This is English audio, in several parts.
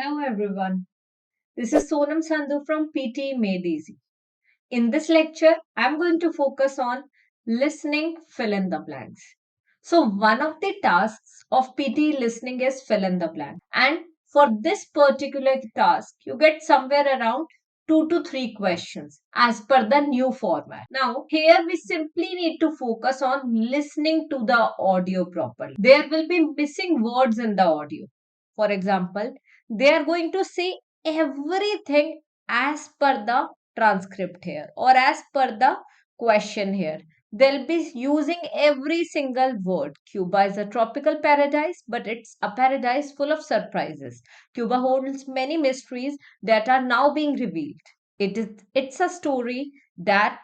Hello everyone. This is Sonam Sandhu from PT Made Easy. In this lecture, I'm going to focus on listening fill in the blanks. So one of the tasks of PT listening is fill in the blank. And for this particular task, you get somewhere around 2 to 3 questions as per the new format. Now, here we simply need to focus on listening to the audio properly. There will be missing words in the audio. For example, they are going to say everything as per the transcript here or as per the question here. They'll be using every single word. Cuba is a tropical paradise, but it's a paradise full of surprises. Cuba holds many mysteries that are now being revealed. It's a story that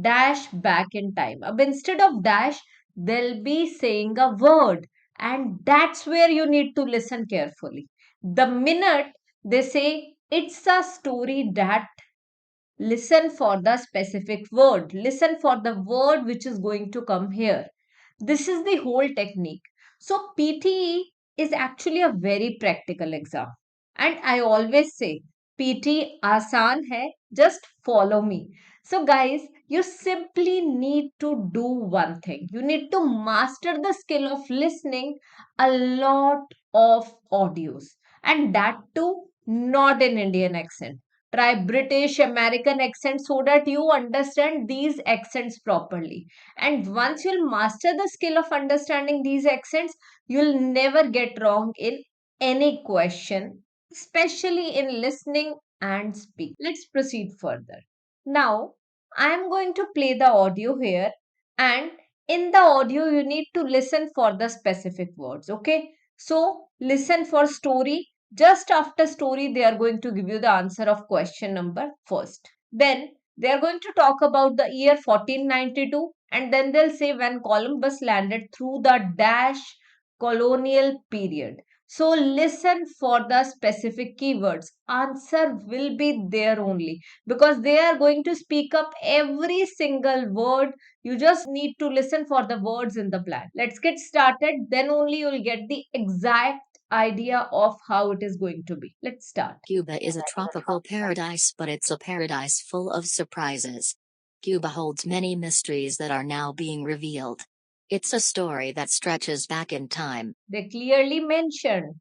dash back in time. Instead of dash, they'll be saying a word, and that's where you need to listen carefully. The minute they say it's a story that, listen for the specific word, listen for the word which is going to come here. This is the whole technique. So PTE is actually a very practical exam, and I always say PT आसान है, just follow me. So guys, you simply need to do one thing. You need to master the skill of listening a lot of audios, and that too not in Indian accent. Try British, American accent so that you understand these accents properly. And once you'll master the skill of understanding these accents, you'll never get wrong in any question, especially in listening and speak. Let's proceed further. Now, I am going to play the audio here, and in the audio, you need to listen for the specific words. Okay, so listen for story. Just after story, they are going to give you the answer of question number first. Then they are going to talk about the year 1492, and then they'll say when Columbus landed through the dash colonial period. So listen for the specific keywords. Answer will be there only because they are going to speak up every single word. You just need to listen for the words in the blank. Let's get started. Then only you'll get the exact idea of how it is going to be. Let's start. Cuba is a tropical paradise, but it's a paradise full of surprises. Cuba holds many mysteries that are now being revealed. It's a story that stretches back in time. They clearly mentioned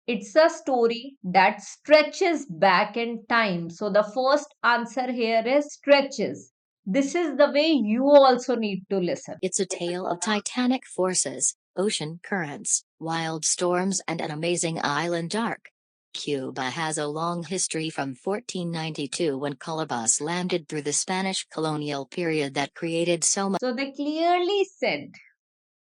it's a story that stretches back in time. So the first answer here is stretches. This is the way you also need to listen. It's a tale of titanic forces, ocean currents, wild storms, and an amazing island arc. Cuba has a long history from 1492 when Columbus landed through the Spanish colonial period that created so much. So they clearly said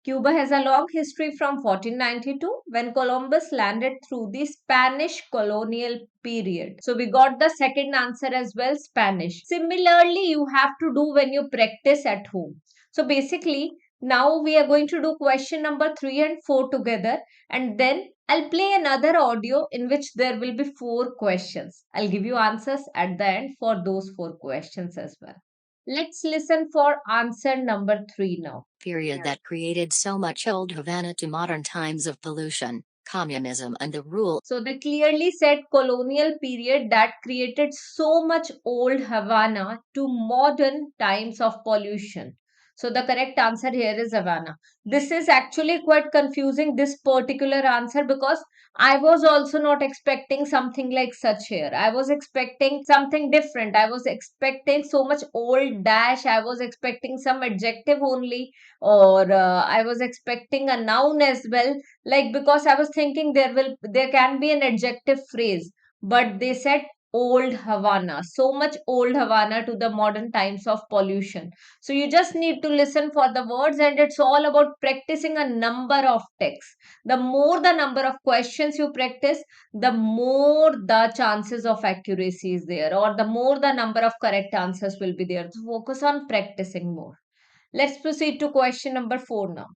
Cuba has a long history from 1492 when Columbus landed through the Spanish colonial period. So we got the second answer as well, Spanish. Similarly, you have to do when you practice at home. So basically, now we are going to do question number 3 and 4 together, and then I'll play another audio in which there will be 4 questions. I'll give you answers at the end for those 4 questions as well. Let's listen for answer number 3 now. Period that created so much old Havana to modern times of pollution, communism, and the rule. So they clearly said colonial period that created so much old Havana to modern times of pollution. So the correct answer here is Havana. This is actually quite confusing, this particular answer, because I was also not expecting something like such here. I was expecting something different. I was expecting so much old dash. I was expecting some adjective only, or I was expecting a noun as well, like because I was thinking there can be an adjective phrase, but they said old Havana, so much old Havana to the modern times of pollution. So you just need to listen for the words, and it's all about practicing a number of texts. The more the number of questions you practice, the more the chances of accuracy is there, or the more the number of correct answers will be there. So focus on practicing more. Let's proceed to question number 4 now.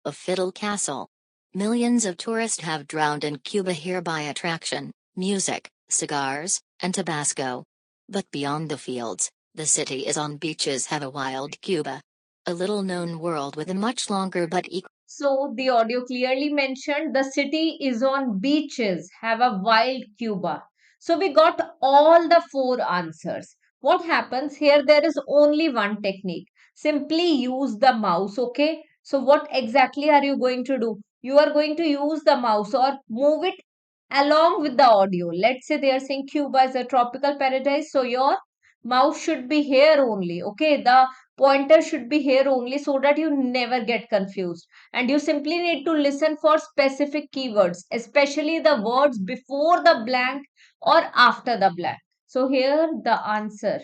A Fiddle Castle. Millions of tourists have drowned in Cuba here by attraction, music, cigars, and Tabasco. But beyond the fields, the city is on beaches have a wild Cuba. A little known world with a much longer but equal So the audio clearly mentioned the city is on beaches, have a wild Cuba. So we got all the four answers. What happens here? There is only one technique. Simply use the mouse, okay? So what exactly are you going to do? You are going to use the mouse or move it along with the audio. Let's say they are saying Cuba is a tropical paradise. So your mouse should be here only, okay? The pointer should be here only so that you never get confused. And you simply need to listen for specific keywords, especially the words before the blank or after the blank. So here the answer.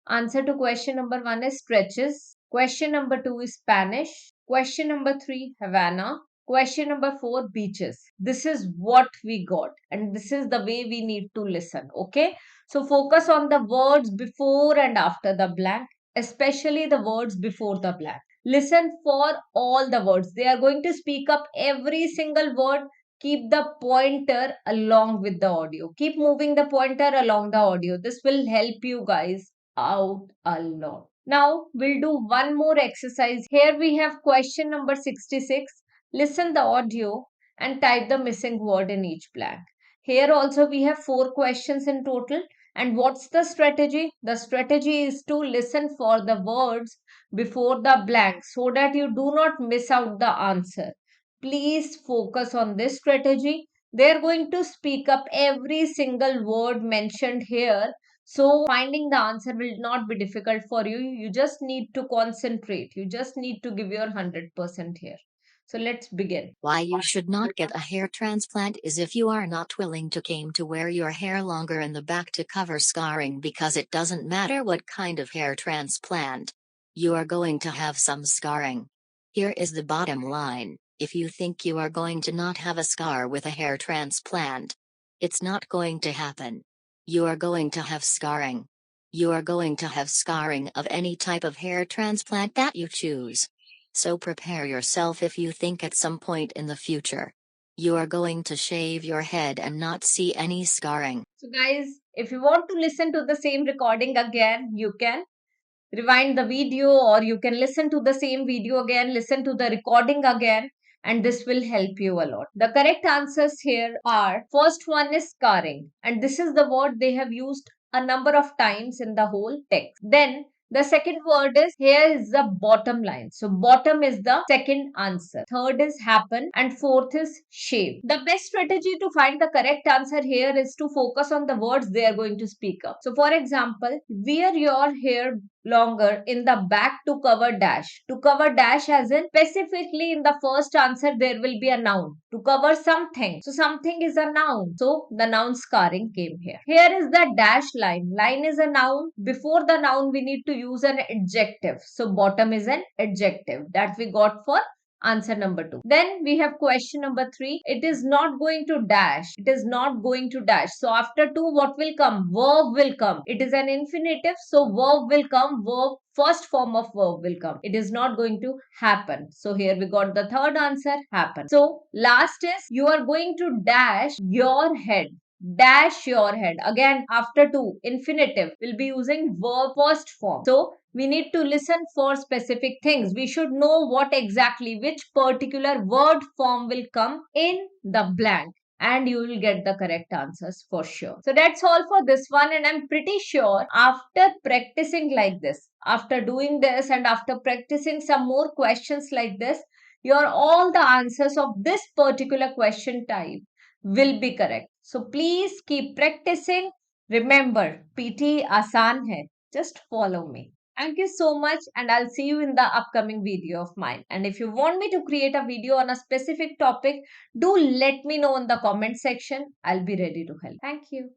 Answer to question number 1 is stretches. Question number 2 is Spanish. Question number 3, Havana. Question number 4, beaches. This is what we got, and this is the way we need to listen. Okay, so focus on the words before and after the blank, especially the words before the blank. Listen for all the words. They are going to speak up every single word. Keep the pointer along with the audio. Keep moving the pointer along the audio. This will help you guys out a lot. Now we'll do one more exercise. Here we have question number 66. Listen the audio and type the missing word in each blank. Here also we have 4 questions in total. And what's the strategy? The strategy is to listen for the words before the blank so that you do not miss out the answer. Please focus on this strategy. They are going to speak up every single word mentioned here, so finding the answer will not be difficult for you. You just need to concentrate. You just need to give your 100% here. So let's begin. Why you should not get a hair transplant is if you are not willing to came to wear your hair longer in the back to cover scarring, because it doesn't matter what kind of hair transplant. You are going to have some scarring. Here is the bottom line: if you think you are going to not have a scar with a hair transplant, it's not going to happen. You are going to have scarring. You are going to have scarring of any type of hair transplant that you choose. So prepare yourself if you think at some point in the future you are going to shave your head and not see any scarring. So, guys, if you want to listen to the same recording again, you can rewind the video, or you can listen to the same video again, listen to the recording again, and this will help you a lot. The correct answers here are: first one is scarring, and this is the word they have used a number of times in the whole text. Then the second word is, here is the bottom line. So bottom is the second answer. Third is happen, and fourth is shave. The best strategy to find the correct answer here is to focus on the words they are going to speak up. So for example, wear your hair longer in the back to cover dash. To cover dash, as in specifically in the first answer there will be a noun. To cover something. So something is a noun. So the noun scarring came here. Here is the dash line. Line is a noun. Before the noun we need to use an adjective. So bottom is an adjective that we got for answer number 2. Then we have question number 3. It is not going to dash. It is not going to dash. So after 2, what will come? Verb will come. It is an infinitive. So verb will come. Verb, first form of verb will come. It is not going to happen. So here we got the third answer, happen. So last is, you are going to dash your head. Dash your head. Again, after 2, infinitive. We'll be using verb first form. So we need to listen for specific things. We should know what exactly, which particular word form will come in the blank, and you will get the correct answers for sure. So that's all for this one, and I'm pretty sure after practicing like this, after doing this and after practicing some more questions like this, your all the answers of this particular question type will be correct. So please keep practicing. Remember, PT आसान है. Just follow me. Thank you so much, and I'll see you in the upcoming video of mine. And if you want me to create a video on a specific topic, do let me know in the comment section. I'll be ready to help. Thank you.